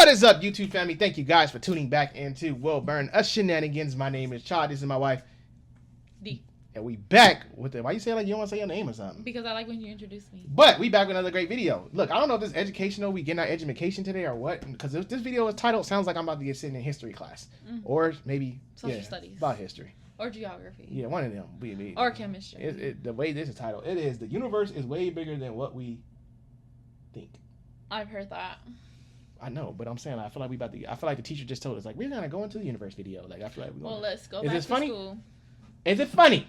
What is up, YouTube family? Thank you guys for tuning back into Will Burn Us Shenanigans. My name is Chad. This is my wife, D. And we back with the... Why you say like you don't want to say your name or something? Because I like when you introduce me. But we back with another great video. Look, I don't know if this is educational. We getting our education today or what? Because this video is titled, sounds like I'm about to get sitting in history class. Or maybe... Social studies. About history. Or geography. Yeah, one of them. Or chemistry. The way this is titled, it is the universe is way bigger than what we think. I've heard that. I know, but I'm saying I feel like I feel like the teacher just told us like we're gonna go into the universe video. Like I feel like we're Well, let's go back to funny? school. Is it funny?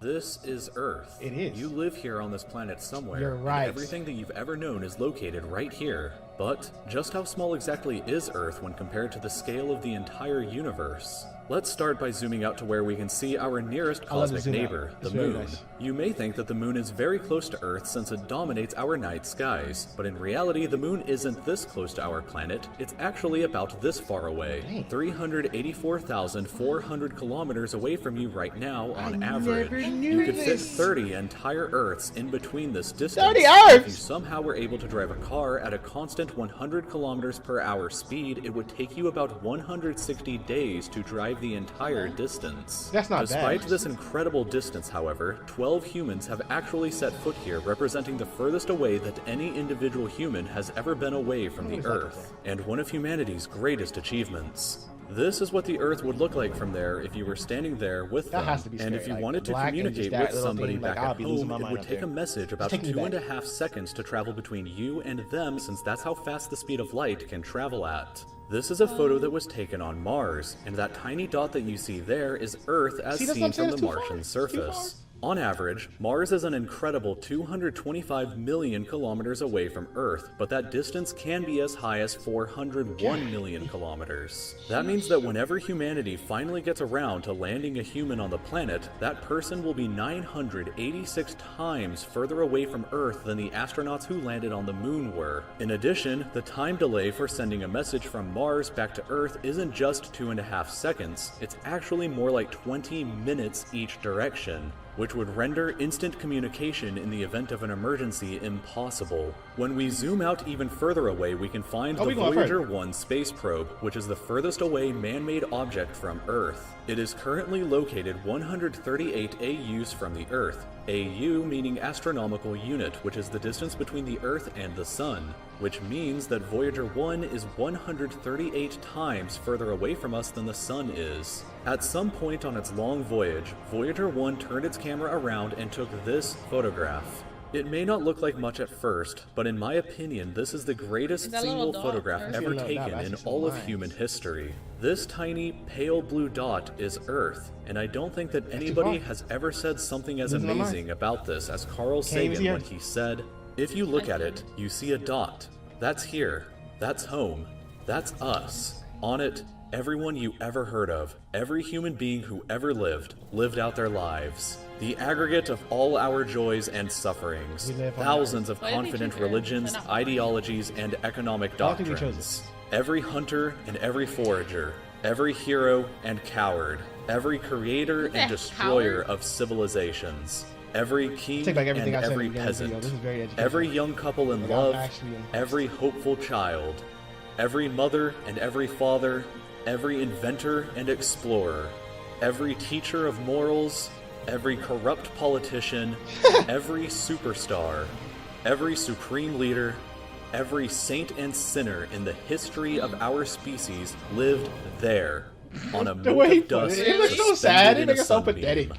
This is Earth. It is. You live here on this planet somewhere. You're right. And everything that you've ever known is located right here. But just how small exactly is Earth when compared to the scale of the entire universe? Let's start by zooming out to where we can see our nearest cosmic neighbor, the moon. Nice. You may think that the moon is very close to Earth since it dominates our night skies, but in reality the moon isn't this close to our planet, it's actually about this far away. Dang. 384,400 kilometers away from you right now on average. Never knew You could fit this. 30 entire Earths in between this distance. 30 If Earths? you somehow were able to drive a car at a constant 100 kilometers per hour speed, it would take you about 160 days to drive the entire distance. That's not Despite bad. this incredible distance, however, 12 humans have actually set foot here, representing the furthest away that any individual human has ever been away from the Earth, and one of humanity's greatest achievements. This is what the Earth would look like from there if you were standing there with That them. has to be And if scary, you like, wanted to black and just communicate that with little somebody thing, like, back I'll at be losing home, my it mind would up take there. a message about take me back. 2.5 seconds to travel between you and them, since that's how fast the speed of light can travel at. This is a photo that was taken on Mars, and that tiny dot that you see there is Earth as See, that's what seen I'm saying, from it's the too far. Martian It's too far. surface. On average, Mars is an incredible 225 million kilometers away from Earth, but that distance can be as high as 401 million kilometers. That means that whenever humanity finally gets around to landing a human on the planet, that person will be 986 times further away from Earth than the astronauts who landed on the moon were. In addition, the time delay for sending a message from Mars back to Earth isn't just 2.5 seconds, it's actually more like 20 minutes each direction, which would render instant communication in the event of an emergency impossible. When we zoom out even further away, we can find the we going Voyager further. 1 space probe, which is the furthest away man-made object from Earth. It is currently located 138 AUs from the Earth, AU meaning astronomical unit, which is the distance between the Earth and the Sun, which means that Voyager 1 is 138 times further away from us than the Sun is. At some point on its long voyage, Voyager 1 turned its camera around and took this photograph. It may not look like much at first, but in my opinion, this is the greatest Is that single little dot photograph or- ever I see a little dot, taken I in see some all of lines. human history. This tiny, pale blue dot is Earth, and I don't think that anybody far. has ever said something as Losing my mind. amazing about this as Carl Can't even Sagan see when it. he said, "If you look at it, you see a dot. That's here. That's home. That's us. On it, everyone you ever heard of, every human being who ever lived out their lives. The aggregate of all our joys and sufferings, We live on thousands of Why did we confident choose Earth? religions, They're not ideologies, and economic I don't think we chose doctrines. Every hunter and every forager, every hero and coward, every creator Is that and destroyer coward? of civilizations, every king Take back everything and I said every at the beginning of the video. peasant, This is very educational. every young couple in Like, I'm love, actually impressed. every hopeful child, every mother and every father, every inventor and explorer, every teacher of morals, every corrupt politician, every superstar, every supreme leader, every saint and sinner in the history of our species lived there, on a The mote way he of put dust it, it looks so suspended sad. It in a looks so sunbeam. pathetic.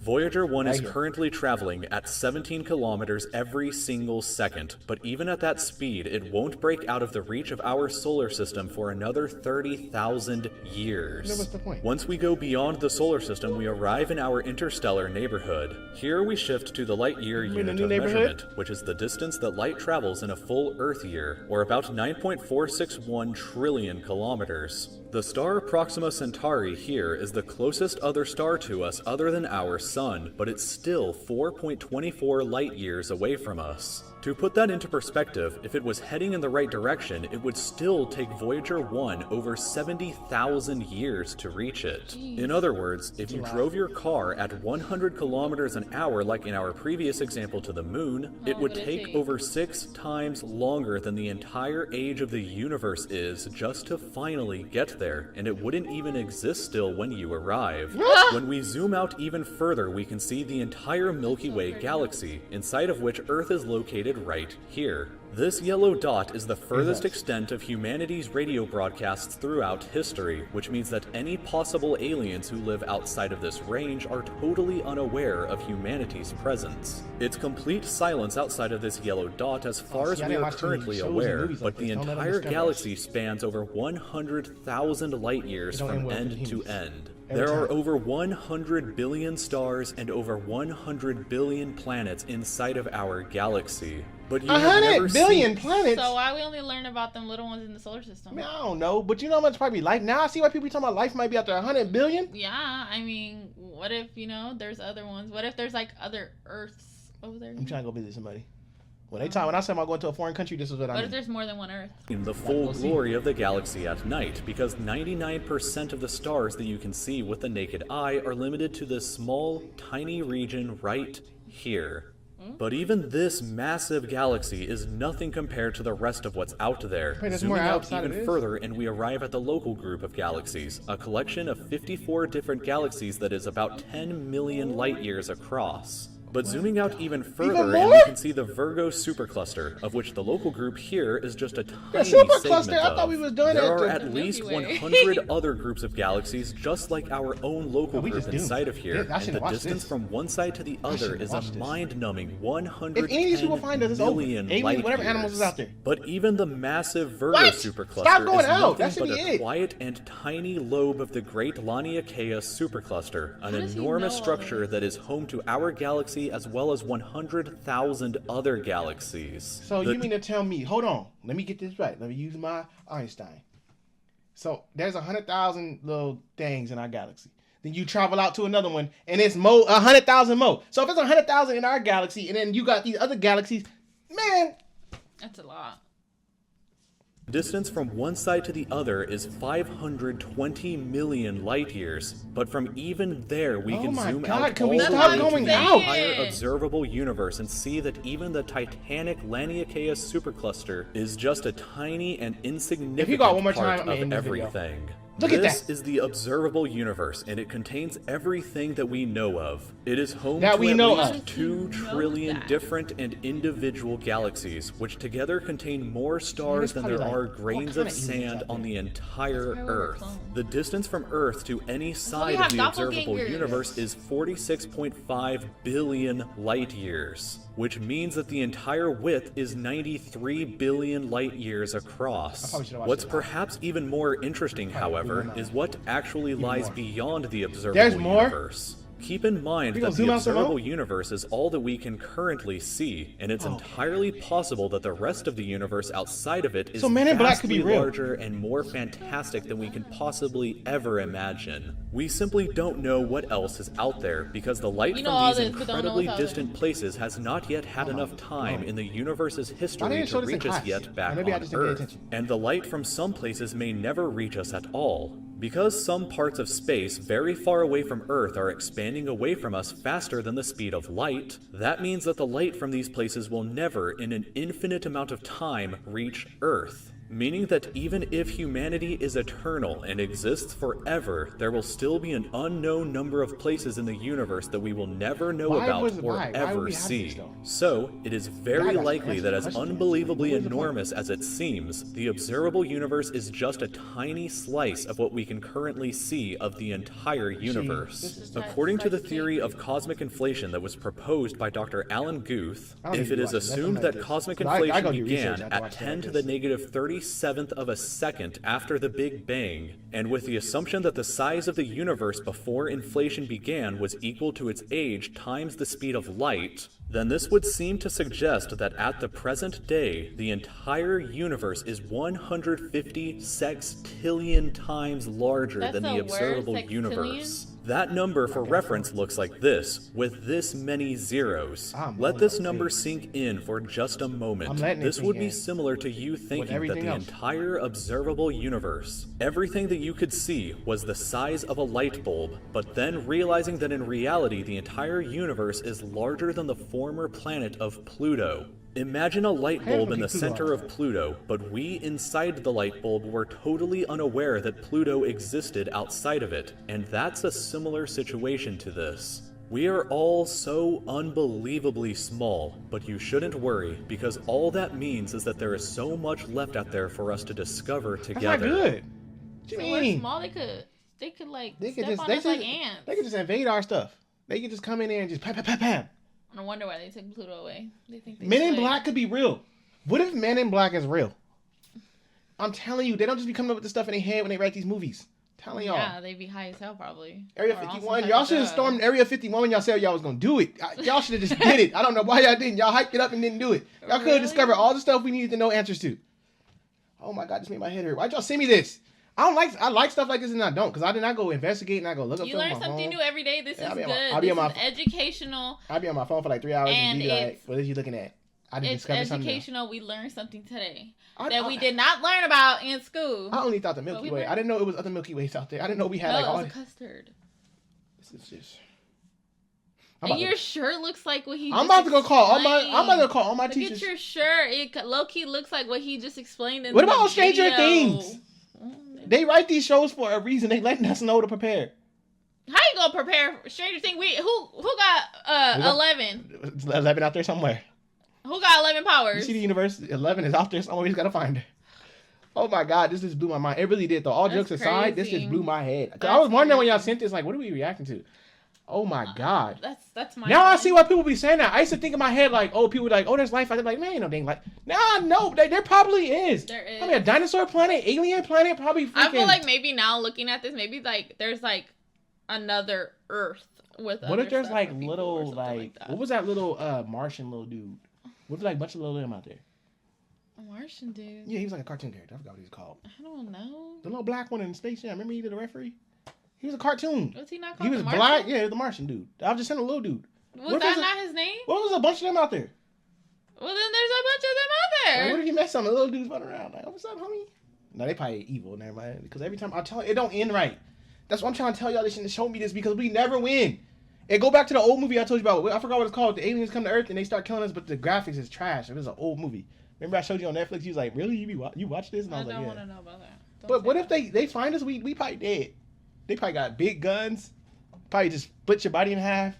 Voyager 1 is Thank you. currently traveling at 17 kilometers every single second, but even at that speed, it won't break out of the reach of our solar system for another 30,000 years. Then what's the point? Once we go beyond the solar system, we arrive in our interstellar neighborhood. Here we shift to the light year mean the unit new of neighborhood? measurement, which is the distance that light travels in a full Earth year, or about 9.461 trillion kilometers. The star Proxima Centauri here is the closest other star to us other than our Sun, but it's still 4.24 light years away from us. To put that into perspective, if it was heading in the right direction, it would still take Voyager 1 over 70,000 years to reach it. Jeez. In other words, if you drove your car at 100 kilometers an hour like in our previous example to the moon, it would take over 6 times longer than the entire age of the universe is just to finally get there, and it wouldn't even exist still when you arrive. When we zoom out even further, we can see the entire Milky Way galaxy, inside of which Earth is located right here. This yellow dot is the furthest extent of humanity's radio broadcasts throughout history, which means that any possible aliens who live outside of this range are totally unaware of humanity's presence. It's complete silence outside of this yellow dot as far as we are currently aware, but the entire galaxy spans over 100,000 light years from end to end. There are over 100 billion stars and over 100 billion planets inside of our galaxy. But you 100 billion planets? So why we only learn about them little ones in the solar system? I mean, I don't know, but you know how much probably life now? I see why people talking about life might be out there 100 billion? Yeah, I mean, what if, you know, there's other ones? What if there's like other Earths over there? I'm trying to go visit somebody. When I said I'm going to a foreign country, this is what I mean. What if there's more than one Earth? In the full glory of the galaxy at night, because 99% of the stars that you can see with the naked eye are limited to this small, tiny region right here. But even this massive galaxy is nothing compared to the rest of what's out there. Zooming out even further, and we arrive at the local group of galaxies, a collection of 54 different galaxies that is about 10 million light years across. But zooming out even further, and we can see the Virgo supercluster, of which the local group here is just a tiny segment of. I thought we was doing there are at least 100 other groups of galaxies just like our own local group inside of here, and the distance from one side to the other is a mind-numbing 110 million light whatever years. animals is out there. But even the massive Virgo supercluster is nothing but a quiet and tiny lobe of the Great Laniakea supercluster, an enormous structure that is home to our galaxy as well as 100,000 other galaxies. So you mean to tell me, hold on, let me get this right. Let me use my Einstein. So there's 100,000 little things in our galaxy. Then you travel out to another one and it's 100,000 more. So if it's 100,000 in our galaxy and then you got these other galaxies, man. That's a lot. Distance from one side to the other is 520 million light years, but from even there we can zoom out all the way to the entire observable universe and see that even the titanic Laniakea supercluster is just a tiny and insignificant part of everything. This is the observable universe, and it contains everything that we know of. It is home to at least 2 trillion different and individual galaxies, which together contain more stars than there are grains of sand on the entire Earth. The distance from Earth to any side of the observable universe is 46.5 billion light years, which means that the entire width is 93 billion light years across. What's perhaps even more interesting, however, is what actually lies beyond the observable universe. Keep in mind that the observable universe is all that we can currently see, and it's entirely possible that the rest of the universe outside of it is vastly larger and more fantastic than we can possibly ever imagine. We simply don't know what else is out there, because the light from these incredibly distant places has not yet had enough time in the universe's history to reach us yet back on Earth. And the light from some places may never reach us at all. Because some parts of space very far away from Earth are expanding away from us faster than the speed of light, that means that the light from these places will never, in an infinite amount of time, reach Earth. Meaning that even if humanity is eternal and exists forever, there will still be an unknown number of places in the universe that we will never know about or ever see. So, it is very likely that as unbelievably enormous as it seems, the observable universe is just a tiny slice of what we can currently see of the entire universe. According to the theory of cosmic inflation that was proposed by Dr. Alan Guth, if it is assumed that cosmic inflation began at 10 to the negative 37th of a second after the Big Bang, and with the assumption that the size of the universe before inflation began was equal to its age times the speed of light, then this would seem to suggest that at the present day, the entire universe is 150 sextillion times larger than the observable universe. That number for reference looks like this, with this many zeros. Let this number sink in for just a moment. This would be similar to you thinking that the entire observable universe, everything that you could see, was the size of a light bulb, but then realizing that in reality the entire universe is larger than the former planet of Pluto. Imagine a light bulb in the center of Pluto, but we inside the light bulb were totally unaware that Pluto existed outside of it, and that's a similar situation to this. We are all so unbelievably small, but you shouldn't worry, because all that means is that there is so much left out there for us to discover together. That's not good. What you mean? We're small. They could like They could step just, on they us like just, ants. they could just invade our stuff. They could just come in there and just pam, pam, pam, pam. I wonder why they took Pluto away. They think Men in Black could be real. What if Men in Black is real? I'm telling you, they don't just be coming up with this stuff in their head when they write these movies. I'm telling y'all. Yeah, they be high as hell probably. Area 51. Y'all should have stormed Area 51 when y'all said y'all was going to do it. Y'all should have just did it. I don't know why y'all didn't. Y'all hyped it up and didn't do it. Y'all could have discovered all the stuff we needed to know answers to. Oh my God, this made my head hurt. Why'd y'all send me this? I like stuff like this and I don't, because I did not go investigate and I go look up You stuff on learn my something phone. new every day. This is good. I'll be This on is educational. I'll be on my phone for like 3 hours and be like, what are you looking at? I didn't It's discover something new. educational. We learned something today I that we did not learn about in school. I only thought the Milky Way. I didn't know it was other Milky Ways out there. I didn't know we had like it all was a custard. This is just. And your shirt looks like what he. I'm about to go call all my. explained. I'm about to call all my Look teachers. at your shirt. It low key looks like what he just explained in What the about Stranger video. Things? They write these shows for a reason. They letting us know to prepare. How you gonna prepare for Stranger Things? Who got 11? It's 11 out there somewhere. Who got 11 You powers? see the universe? 11 is out there somewhere. We just gotta find her. Oh my God, this just blew my mind. It really did though. All jokes aside, this just blew my head. Cause I was wondering when y'all sent this, like, what are we reacting to? Oh my God. That's my. Now I see why people be saying that. I used to think in my head like, oh, people like, oh, there's life. I'd be like, man, ain't no dang life. Nah, no, there probably is. There is. I mean, a dinosaur planet, alien planet, probably. Freaking... I feel like maybe now looking at this, maybe like there's like another Earth with. What if there's like little little like what was that little Martian little dude? What if like a bunch of little them out there? A Martian dude. Yeah, he was like a cartoon character. I forgot what he was called. I don't know. The little black one in Space Jam. Remember he did the referee? He was a cartoon. Was he not called? He was the Martian? black. Yeah, he was the Martian dude. I was just saying a little dude. Was that not his name? What was a bunch of them out there? Well, then there's a bunch of them out Like, there. what if you met some of the little dudes running around? Like, oh, what's up, homie? No, they probably evil. Never mind. Because every time I tell it don't end right. That's what I'm trying to tell y'all. They shouldn't show me this because we never win. And go back to the old movie I told you about. I forgot what it's called. The aliens come to Earth and they start killing us, but the graphics is trash. It was an old movie. Remember I showed you on Netflix? You was like, really? You watch this? And I was like, yeah. I don't want to know about that. But what if they find us? We probably dead. They probably got big guns. Probably just split your body in half.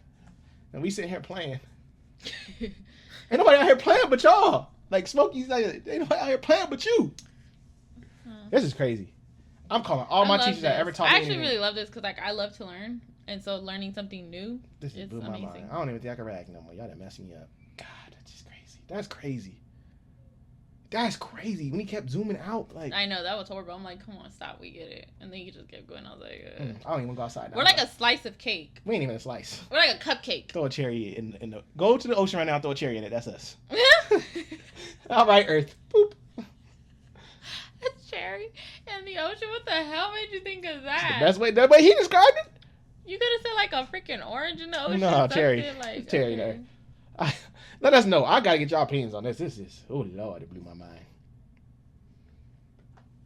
And we sitting here playing. Ain't nobody out here playing but y'all. Like Smokey's like, ain't nobody out here playing but you. This is crazy. I'm calling all my teachers that ever taught me. I actually really love this because like I love to learn. And so learning something new this is blew my amazing. mind. I don't even think I can react no more. Y'all done messed me up. God, that's just crazy. That's crazy. That's crazy. When he kept zooming out, like I know that was horrible. I'm like, come on, stop. We get it. And then he just kept going. I was like, I don't even go outside now. We're like a slice of cake. We ain't even a slice. We're like a cupcake. Throw a cherry in the. Go to the ocean right now. Throw a cherry in it. That's us. All right, Earth. Boop. A cherry in the ocean. What the hell made you think of that? The best way. That way he described it. You could have said like a freaking orange in the ocean. No, cherry. Like, cherry there. Let us know. I gotta get y'all opinions on this. This is. Oh Lord, it blew my mind.